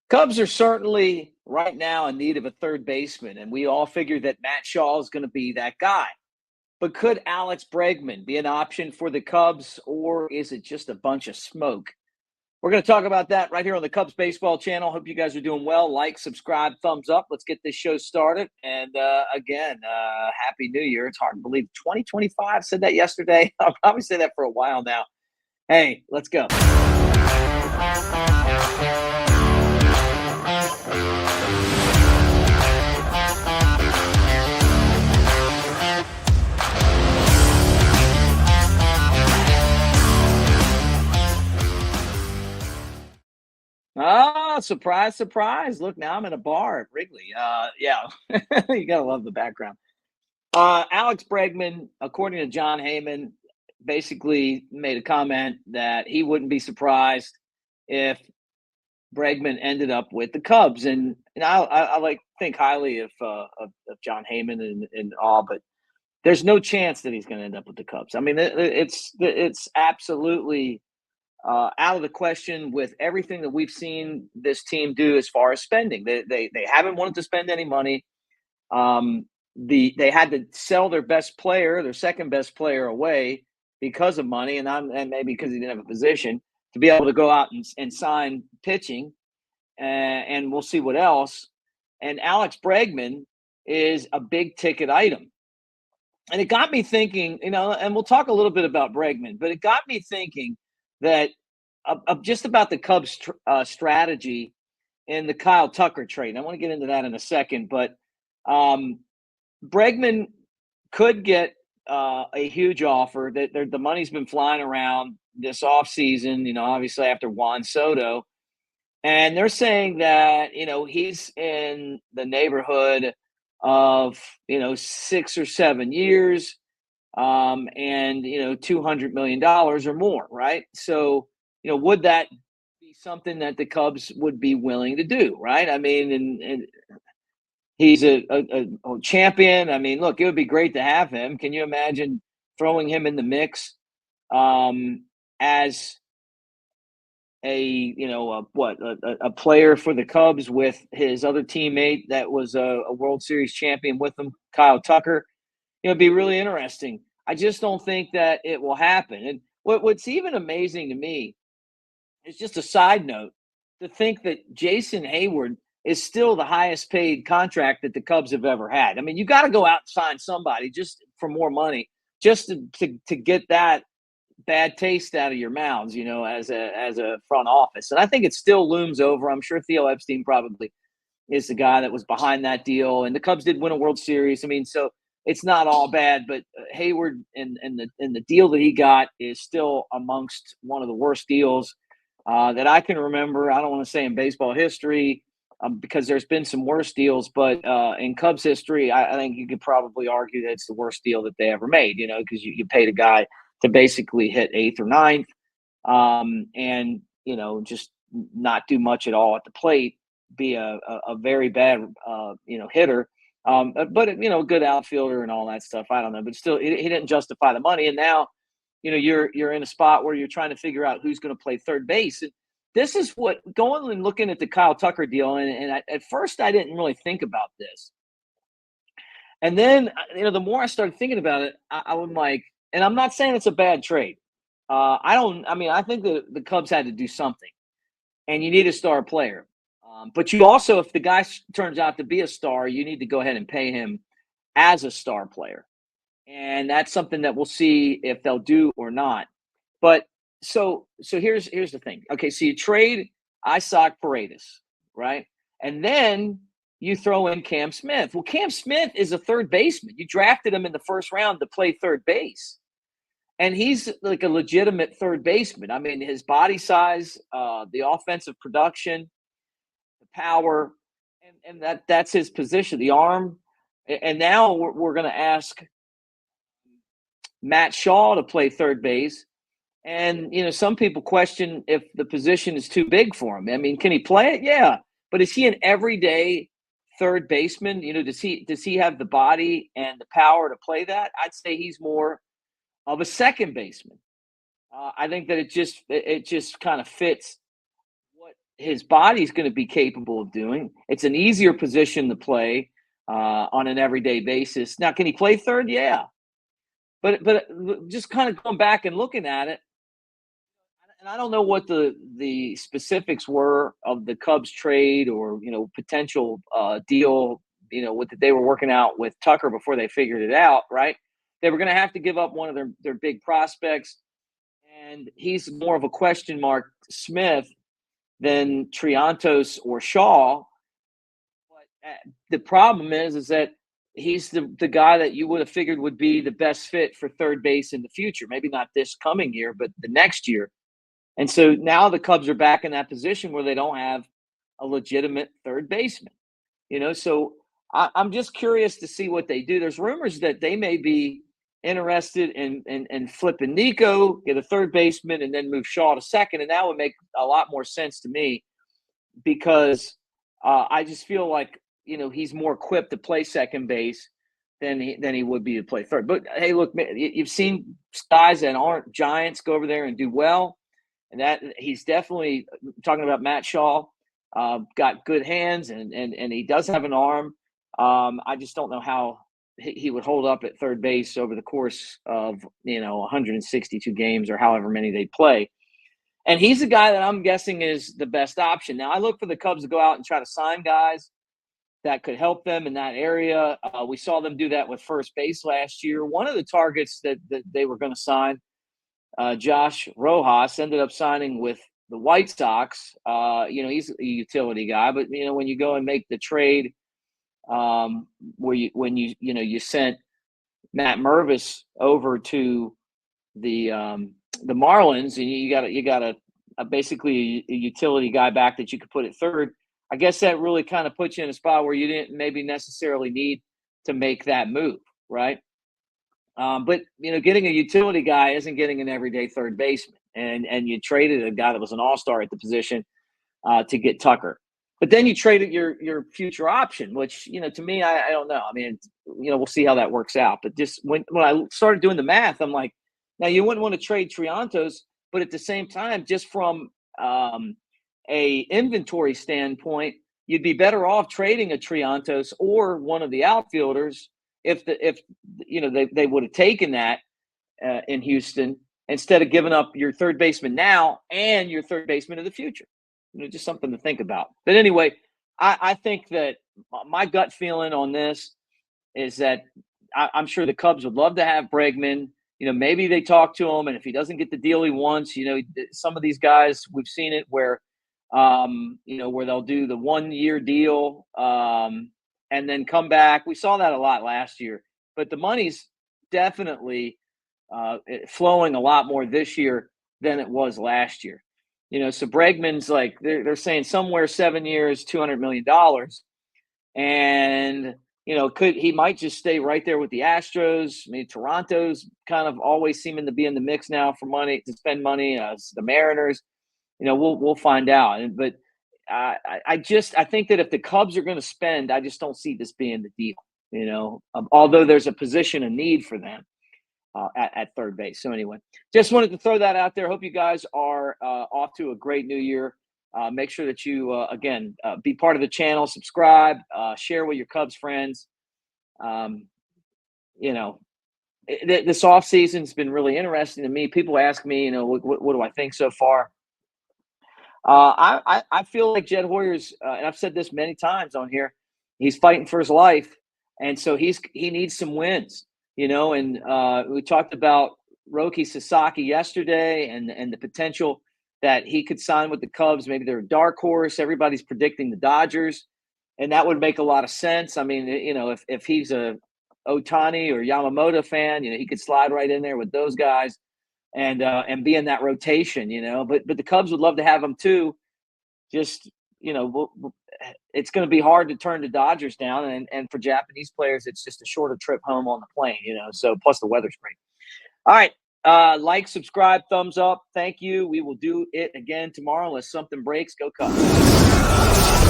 Cubs are certainly right now in need of a third baseman, and we all figured that Matt Shaw is going to be that guy. But could Alex Bregman be an option for the Cubs, or is it just a bunch of smoke? We're going to talk about that right here on the Cubs Baseball channel. Hope you guys are doing well. Like, subscribe, thumbs up. Let's get this show started. And again, Happy New Year. It's hard to believe 2025. Said that yesterday. I'll probably say that for a while now. Hey, let's go. Oh, surprise, surprise. Look, now I'm in a bar at Wrigley. Yeah, you got to love the background. Alex Bregman, according to Jon Hayman, basically made a comment that he wouldn't be surprised if Bregman ended up with the Cubs. And I like think highly of Jon Hayman and all, but there's no chance that he's going to end up with the Cubs. I mean, it's absolutely out of the question with everything that we've seen this team do as far as spending. They haven't wanted to spend any money. They had to sell their best player, their second best player, away because of money, and maybe because he didn't have a position to be able to go out and sign pitching, and we'll see what else. And Alex Bregman is a big ticket item. And it got me thinking, and we'll talk a little bit about Bregman, but it got me thinking that just about the Cubs strategy in the Kyle Tucker trade. And I want to get into that in a second, but Bregman could get a huge offer. That the money's been flying around this offseason, obviously after Juan Soto. And they're saying that, he's in the neighborhood of, 6 or 7 years. And $200 million or more, right? So, would that be something that the Cubs would be willing to do, right? I mean, and he's a champion. I mean, look, it would be great to have him. Can you imagine throwing him in the mix as a player for the Cubs with his other teammate that was a World Series champion with him, Kyle Tucker? It'd be really interesting. I just don't think that it will happen. And what's even amazing to me is just a side note to think that Jason Hayward is still the highest paid contract that the Cubs have ever had. I mean, you got to go out and sign somebody just for more money, just to get that bad taste out of your mouths, as a front office. And I think it still looms over. I'm sure Theo Epstein probably is the guy that was behind that deal. And the Cubs did win a World Series. I mean, so it's not all bad, but Hayward and the deal that he got is still amongst one of the worst deals that I can remember. I don't want to say in baseball history because there's been some worse deals, but in Cubs history, I think you could probably argue that it's the worst deal that they ever made, because you paid a guy to basically hit eighth or ninth and, just not do much at all at the plate, be a very bad, hitter. But a good outfielder and all that stuff. I don't know, but still, he didn't justify the money. And now, you're in a spot where you're trying to figure out who's going to play third base. And this is what going and looking at the Kyle Tucker deal. And at first, I didn't really think about this. And then, the more I started thinking about it, I was like, and I'm not saying it's a bad trade. I think the Cubs had to do something, and you need a star player. But you also, if the guy turns out to be a star, you need to go ahead and pay him as a star player. And that's something that we'll see if they'll do or not. But so here's the thing. Okay, so you trade Isaac Paredes, right? And then you throw in Cam Smith. Well, Cam Smith is a third baseman. You drafted him in the first round to play third base. And he's like a legitimate third baseman. I mean, his body size, the offensive production, power, and that's his position, the arm. And now we're going to ask Matt Shaw to play third base. And, some people question if the position is too big for him. I mean, can he play it? Yeah. But is he an everyday third baseman? Does he have the body and the power to play that? I'd say he's more of a second baseman. I think that it just kind of fits his body's going to be capable of doing. It's an easier position to play on an everyday basis. Now, can he play third? Yeah. But just kind of going back and looking at it, and I don't know what the specifics were of the Cubs trade or potential deal what they were working out with Tucker before they figured it out. Right, they were going to have to give up one of their big prospects, and he's more of a question mark Smith than Triantos or Shaw. But the problem is that he's the guy that you would have figured would be the best fit for third base in the future. Maybe not this coming year, but the next year. And so now the Cubs are back in that position where they don't have a legitimate third baseman. So I'm just curious to see what they do. There's rumors that they may be interested in flipping Nico, get a third baseman, and then move Shaw to second. And that would make a lot more sense to me because I just feel like, he's more equipped to play second base than he would be to play third. But, hey, look, you've seen guys that aren't giants go over there and do well. And that he's definitely talking about Matt Shaw, got good hands and he does have an arm. I just don't know how he would hold up at third base over the course of 162 games or however many they play. And he's a guy that I'm guessing is the best option. Now I look for the Cubs to go out and try to sign guys that could help them in that area. We saw them do that with first base last year. One of the targets that they were going to sign, Josh Rojas, ended up signing with the White Sox. He's a utility guy, but when you go and make the trade, where you sent Matt Mervis over to the Marlins, and you got a basically a utility guy back that you could put at third. I guess that really kind of puts you in a spot where you didn't maybe necessarily need to make that move, right? But getting a utility guy isn't getting an everyday third baseman, and you traded a guy that was an all-star at the position to get Tucker. But then you traded your future option, which to me I don't know. I mean, we'll see how that works out. But just when I started doing the math, I'm like, now you wouldn't want to trade Triantos, but at the same time, just from a inventory standpoint, you'd be better off trading a Triantos or one of the outfielders if they would have taken that in Houston instead of giving up your third baseman now and your third baseman of the future. Just something to think about. But anyway, I think that my gut feeling on this is that I'm sure the Cubs would love to have Bregman. Maybe they talk to him, and if he doesn't get the deal he wants, some of these guys, we've seen it where they'll do the 1-year deal and then come back. We saw that a lot last year, but the money's definitely flowing a lot more this year than it was last year. So Bregman's like they're saying somewhere 7 years, $200 million, and he might just stay right there with the Astros. I mean, Toronto's kind of always seeming to be in the mix now for money to spend money. The Mariners, we'll find out. But I think that if the Cubs are going to spend, I just don't see this being the deal. Although there's a position of need for them at third base. So anyway, just wanted to throw that out there. Hope you guys are off to a great new year. Make sure that you, again, be part of the channel, subscribe, share with your Cubs friends. This offseason has been really interesting to me. People ask me, what do I think so far? I feel like Jed Hoyer's, and I've said this many times on here, he's fighting for his life. And so he needs some wins, and we talked about Roki Sasaki yesterday and the potential that he could sign with the Cubs. Maybe they're a dark horse. Everybody's predicting the Dodgers, and that would make a lot of sense. I mean, if he's a Ohtani or Yamamoto fan, he could slide right in there with those guys and be in that rotation, But the Cubs would love to have him too. Just, it's going to be hard to turn the Dodgers down, and for Japanese players, it's just a shorter trip home on the plane, So plus the weather's great. All right. Like, subscribe, thumbs up. Thank you. We will do it again tomorrow unless something breaks. Go Cubs.